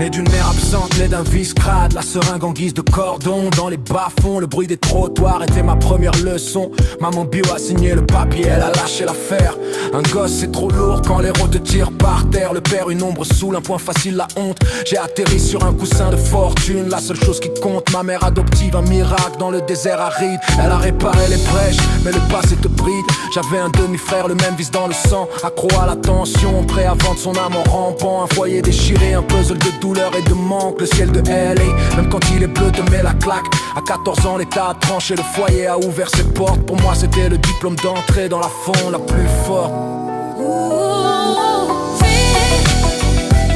Né d'une mère absente, né d'un vice crade, la seringue en guise de cordon. Dans les bas-fonds, le bruit des trottoirs était ma première leçon. Maman bio a signé le papier, elle a lâché l'affaire. Un gosse c'est trop lourd quand les héros te tirent par terre. Le père une ombre saoule, un point facile la honte. J'ai atterri sur un coussin de fortune, la seule chose qui compte. Ma mère adoptive, un miracle dans le désert aride. Elle a réparé les brèches, mais le passé te bride. J'avais un demi-frère, le même vice dans le sang. Accro à la tension, prêt à vendre son âme en rampant. Un foyer déchiré, un puzzle de douleur et de manque. Le ciel de LA, même quand il est bleu, te met la claque. À 14 ans, l'état a tranché, le foyer a ouvert ses portes. Pour moi c'était le diplôme d'entrée dans la faune la plus forte.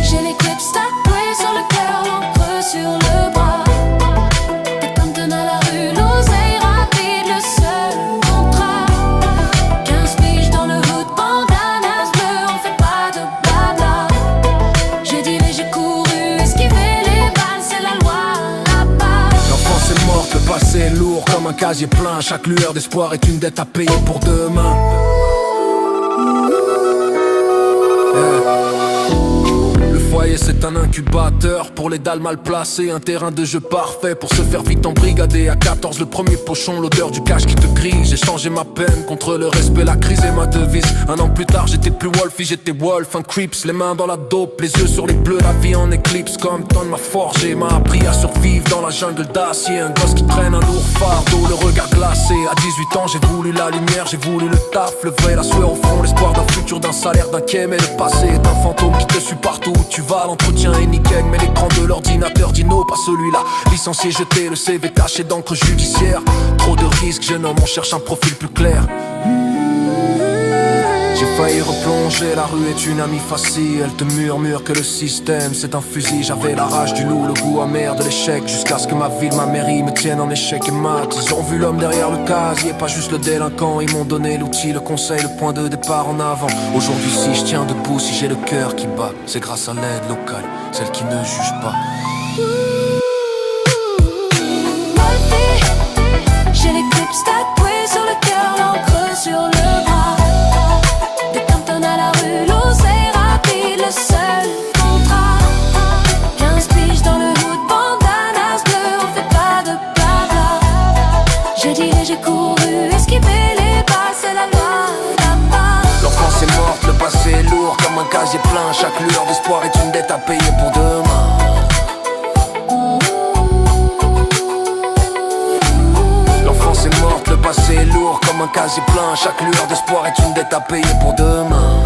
J'ai les clips tatoués sur le cœur, l'encre sur le bras. T'es comme Ton à la rue, l'oseille rapide, le seul contrat. 15 piges dans le hood, bandanas bleu, on fait pas de blabla. J'ai divé, j'ai couru, esquivé les balles, c'est la loi là-bas. L'enfance est morte, le passé est lourd comme un casier plein. Chaque lueur d'espoir est une dette à payer pour demain. C'est un incubateur pour les dalles mal placées. Un terrain de jeu parfait pour se faire vite embrigader. À 14 le premier pochon, l'odeur du cash qui te grille. J'ai changé ma peine contre le respect, la crise et ma devise. Un an plus tard j'étais plus Wolfie, j'étais Wolf, un creeps. Les mains dans la dope, les yeux sur les bleus, la vie en éclipse. Comme Ton m'a forgé, m'a appris à survivre dans la jungle d'acier. Un gosse qui traîne un lourd fardeau, le regard glacé. À 18 ans j'ai voulu la lumière, j'ai voulu le taf. Le vrai, la sueur au front, l'espoir d'un futur, d'un salaire, d'un quai. Mais le passé est un fantôme qui te suit partout où tu vas. L'entretien est nickel, mais l'écran de l'ordinateur dit non, pas celui-là. Licencié, jeté, le CV taché d'encre judiciaire. Trop de risques, jeune homme, on cherche un profil plus clair. J'ai failli replonger, la rue est une amie facile. Elle te murmure que le système c'est un fusil. J'avais la rage du loup, le goût amer de l'échec. Jusqu'à ce que ma ville, ma mairie me tienne en échec et mat. Ils ont vu l'homme derrière le casier, pas juste le délinquant. Ils m'ont donné l'outil, le conseil, le point de départ en avant. Aujourd'hui si je tiens debout, si j'ai le cœur qui bat, c'est grâce à l'aide locale, celle qui ne juge pas. J'ai les clips tatoués sur le cœur, l'encre sur le bras. T'es comme Ton à la rue, l'oseille rapide, le seul contrat. 15 piges dans le hood, bandanas bleu, on fait pas de blabla. J'ai dit et j'ai couru, esquivé les balles, c'est la loi là-bas. L'enfance est morte, le passé est lourd comme un casier plein. Chaque lueur d'espoir est une dette à payer pour demain. L'enfance est morte, le passé est lourd comme un casier plein. Chaque lueur d'espoir est une dette à payer pour demain.